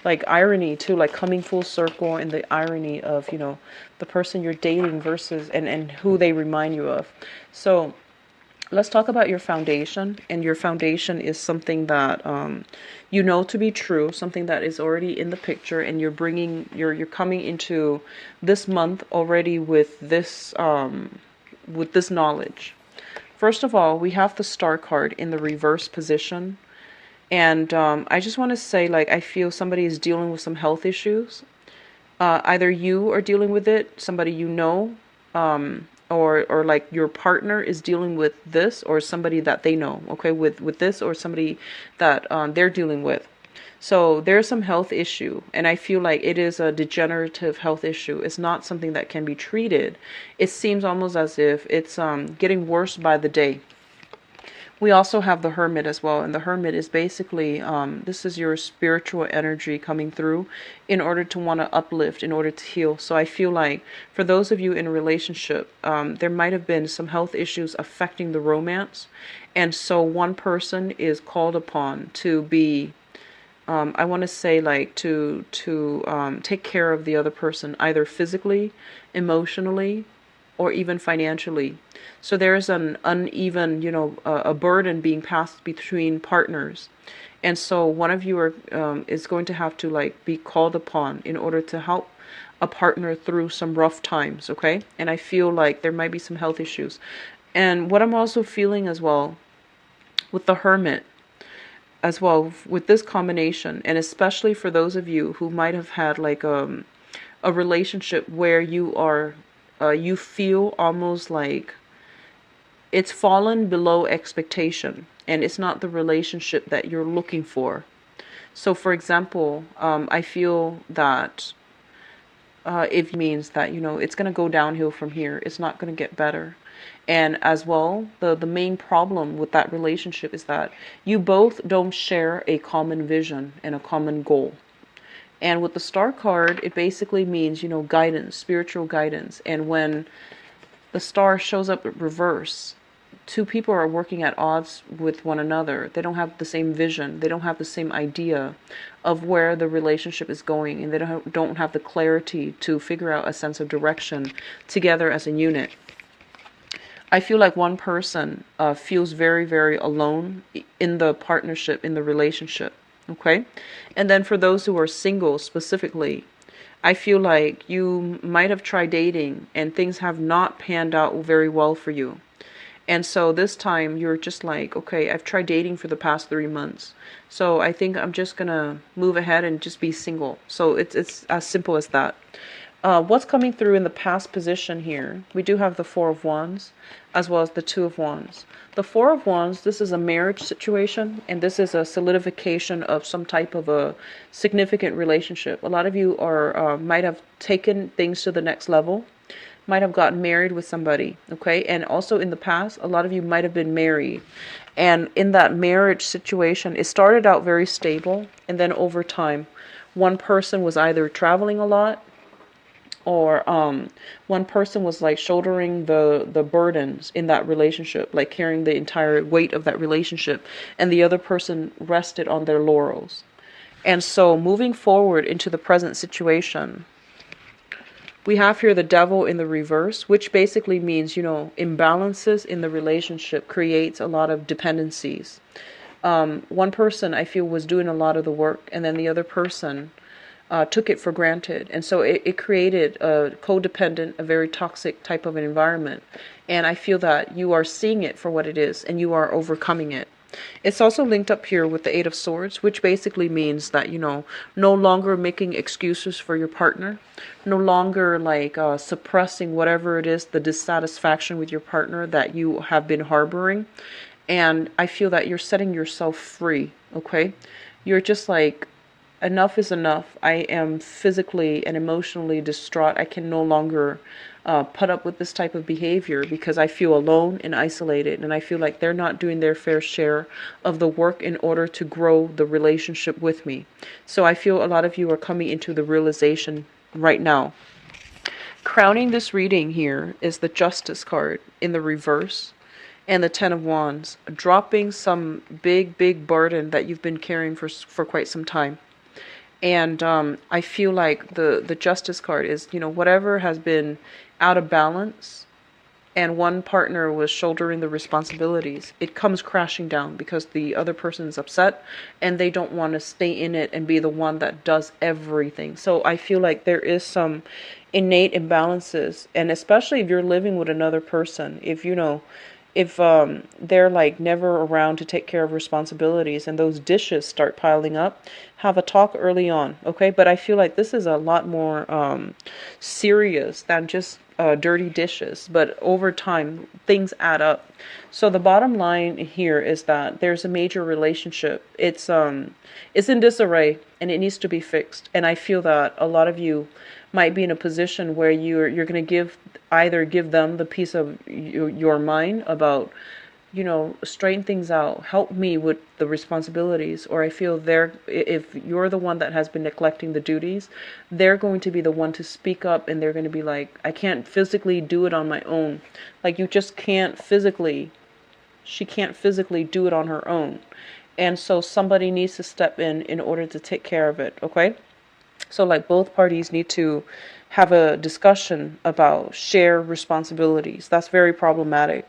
Like irony too, like coming full circle, and the irony of, the person you're dating versus and who they remind you of. So let's talk about your foundation. And your foundation is something that you know to be true, something that is already in the picture, and you're coming into this month already with this knowledge. First of all, we have the Star card in the reverse position. And I just want to say, like, I feel somebody is dealing with some health issues. Either you are dealing with it, somebody you know, or like your partner is dealing with this, or somebody that they know, okay, with this, or somebody that they're dealing with. So there's some health issue, and I feel like it is a degenerative health issue. It's not something that can be treated. It seems almost as if it's getting worse by the day. We also have the Hermit as well, and the Hermit is basically, this is your spiritual energy coming through in order to want to uplift, in order to heal. So I feel like for those of you in a relationship, there might have been some health issues affecting the romance, and so one person is called upon to be, I want to say, like, to take care of the other person, either physically, emotionally, or even financially. So there's an uneven, a burden being passed between partners. And so one of you is going to have to like be called upon in order to help a partner through some rough times, okay? And I feel like there might be some health issues. And what I'm also feeling as well with the Hermit, as well with this combination, and especially for those of you who might have had like a relationship where you feel almost like it's fallen below expectation and it's not the relationship that you're looking for. So for example, I feel that if it means that it's going to go downhill from here, it's not going to get better. And as well, the main problem with that relationship is that you both don't share a common vision and a common goal. And with the Star card, it basically means, guidance, spiritual guidance. And when the Star shows up in reverse, two people are working at odds with one another. They don't have the same vision. They don't have the same idea of where the relationship is going. And they don't have the clarity to figure out a sense of direction together as a unit. I feel like one person feels very, very alone in the partnership, in the relationship. Okay? And then for those who are single specifically, I feel like you might have tried dating and things have not panned out very well for you. And so this time you're just like, okay, I've tried dating for the past 3 months. So I think I'm just going to move ahead and just be single. So it's as simple as that. What's coming through in the past position here? We do have the Four of Wands as well as the Two of Wands. The Four of Wands, this is a marriage situation, and this is a solidification of some type of a significant relationship. A lot of you might have taken things to the next level, might have gotten married with somebody, okay? And also in the past, a lot of you might have been married. And in that marriage situation, it started out very stable, and then over time, one person was either traveling a lot, or one person was like shouldering the burdens in that relationship, like carrying the entire weight of that relationship, and the other person rested on their laurels. And so moving forward into the present situation, we have here the Devil in the reverse, which basically means, imbalances in the relationship creates a lot of dependencies. One person I feel was doing a lot of the work, and then the other person took it for granted. And so it created a codependent, a very toxic type of an environment. And I feel that you are seeing it for what it is and you are overcoming it. It's also linked up here with the Eight of Swords, which basically means that, no longer making excuses for your partner, no longer like suppressing whatever it is, the dissatisfaction with your partner that you have been harboring. And I feel that you're setting yourself free, okay? You're just like, enough is enough. I am physically and emotionally distraught. I can no longer put up with this type of behavior because I feel alone and isolated, and I feel like they're not doing their fair share of the work in order to grow the relationship with me. So I feel a lot of you are coming into the realization right now. Crowning this reading here is the Justice card in the reverse and the Ten of Wands, dropping some big burden that you've been carrying for quite some time. And I feel like the Justice card is, whatever has been out of balance and one partner was shouldering the responsibilities, it comes crashing down because the other person is upset and they don't want to stay in it and be the one that does everything. So I feel like there is some innate imbalances, and especially if you're living with another person, if they're like never around to take care of responsibilities and those dishes start piling up, have a talk early on, okay? But I feel like this is a lot more serious than just dirty dishes, but over time things add up. So the bottom line here is that there's a major relationship. It's in disarray and it needs to be fixed. And I feel that a lot of you might be in a position where you're going to give them the piece of your mind about, straighten things out, help me with the responsibilities. Or I feel if you're the one that has been neglecting the duties, they're going to be the one to speak up, and they're going to be like, I can't physically do it on my own. Like, you just she can't physically do it on her own. And so somebody needs to step in order to take care of it, okay? So like both parties need to have a discussion about share responsibilities. That's very problematic.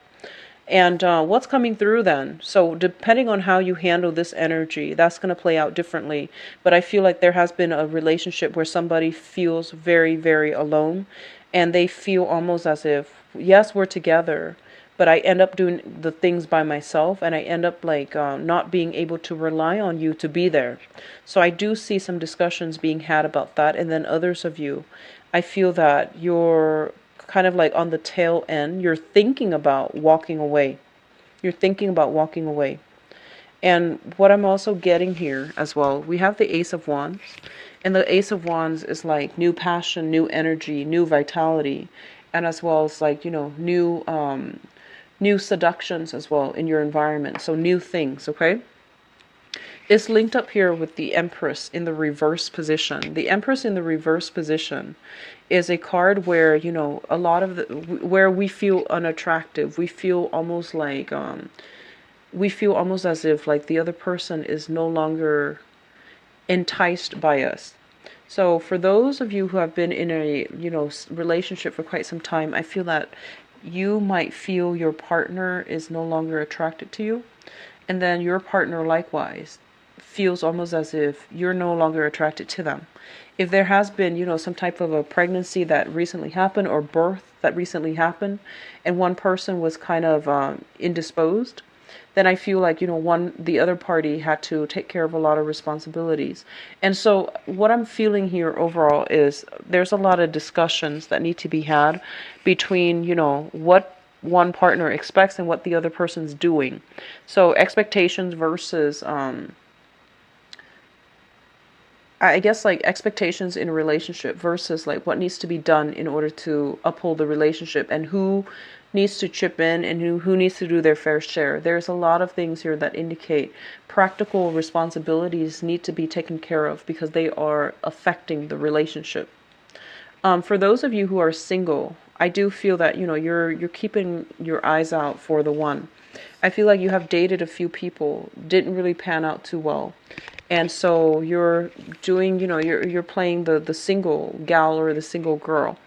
And what's coming through then? So depending on how you handle this energy, that's going to play out differently. But I feel like there has been a relationship where somebody feels very, very alone, and they feel almost as if, yes, we're together, but I end up doing the things by myself, and I end up like not being able to rely on you to be there. So I do see some discussions being had about that. And then others of you, I feel that you're kind of like on the tail end. You're thinking about walking away. You're thinking about walking away. And what I'm also getting here as well, we have the Ace of Wands. And the Ace of Wands is like new passion, new energy, new vitality. And as well as like, new seductions as well in your environment. So new things, okay? It's linked up here with the Empress in the reverse position. The Empress in the reverse position is a card where, a lot of where we feel unattractive. We feel almost like, we feel almost as if like the other person is no longer enticed by us. So for those of you who have been in a, relationship for quite some time, I feel that you might feel your partner is no longer attracted to you. And then your partner likewise feels almost as if you're no longer attracted to them. If there has been, some type of a pregnancy that recently happened or birth that recently happened, and one person was kind of indisposed, then I feel like, the other party had to take care of a lot of responsibilities. And so what I'm feeling here overall is there's a lot of discussions that need to be had between, what one partner expects and what the other person's doing. So expectations versus, I guess like expectations in a relationship versus like what needs to be done in order to uphold the relationship, and who needs to chip in and who needs to do their fair share. There's a lot of things here that indicate practical responsibilities need to be taken care of because they are affecting the relationship. For those of you who are single, I do feel that, you're keeping your eyes out for the one. I feel like you have dated a few people, didn't really pan out too well. And so you're doing, you're playing the single gal or the single girl,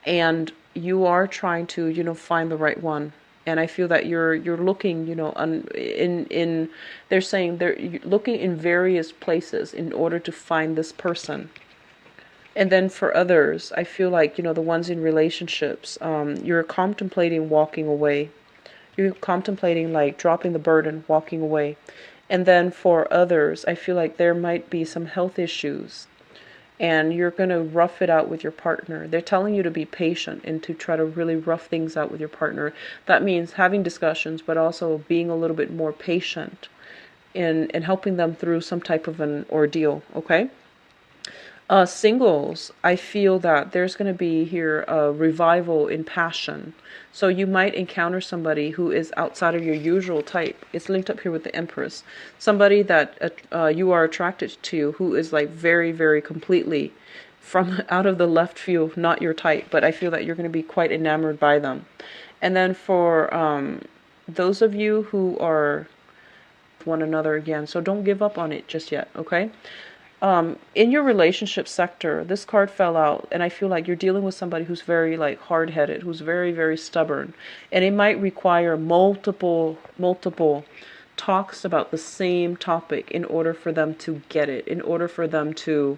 and you are trying to, find the right one. And I feel that you're looking, in they're saying they're looking in various places in order to find this person. And then for others, I feel like, the ones in relationships, you're contemplating walking away. You're contemplating like dropping the burden, walking away. And then for others, I feel like there might be some health issues and you're going to rough it out with your partner. They're telling you to be patient and to try to really rough things out with your partner. That means having discussions, but also being a little bit more patient in helping them through some type of an ordeal, okay? Singles, I feel that there's going to be here a revival in passion. So you might encounter somebody who is outside of your usual type. It's linked up here with the Empress. Somebody that you are attracted to who is like very, very completely from out of the left field, not your type. But I feel that you're going to be quite enamored by them. And then for those of you who are one another again, so don't give up on it just yet, okay? In your relationship sector, this card fell out, and I feel like you're dealing with somebody who's very like hard-headed, who's very, very stubborn, and it might require multiple talks about the same topic in order for them to get it, in order for them to,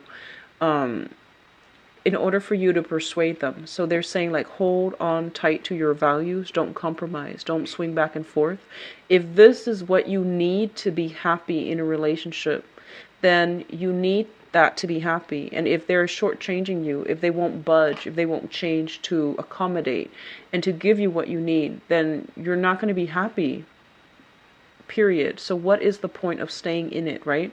in order for you to persuade them. So they're saying like, hold on tight to your values, don't compromise, don't swing back and forth. If this is what you need to be happy in a relationship, then you need that to be happy. And if they're shortchanging you, if they won't budge, if they won't change to accommodate and to give you what you need, then you're not going to be happy, period. So what is the point of staying in it, right?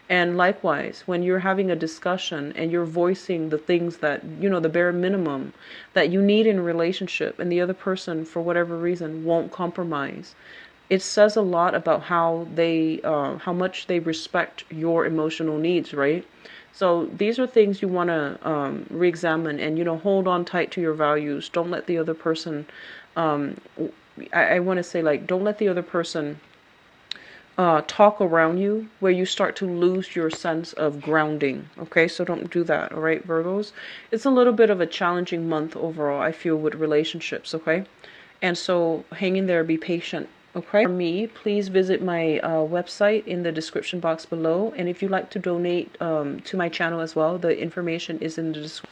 And likewise, when you're having a discussion and you're voicing the things that, the bare minimum that you need in a relationship, and the other person, for whatever reason, won't compromise, it says a lot about how much they respect your emotional needs, right? So these are things you want to re-examine and, hold on tight to your values. Don't let the other person, I want to say like, don't let the other person talk around you where you start to lose your sense of grounding. Okay, so don't do that. All right, Virgos. It's a little bit of a challenging month overall, I feel, with relationships. Okay, and so hang in there, be patient. Okay, for me, please visit my website in the description box below. And if you'd like to donate to my channel as well, the information is in the description.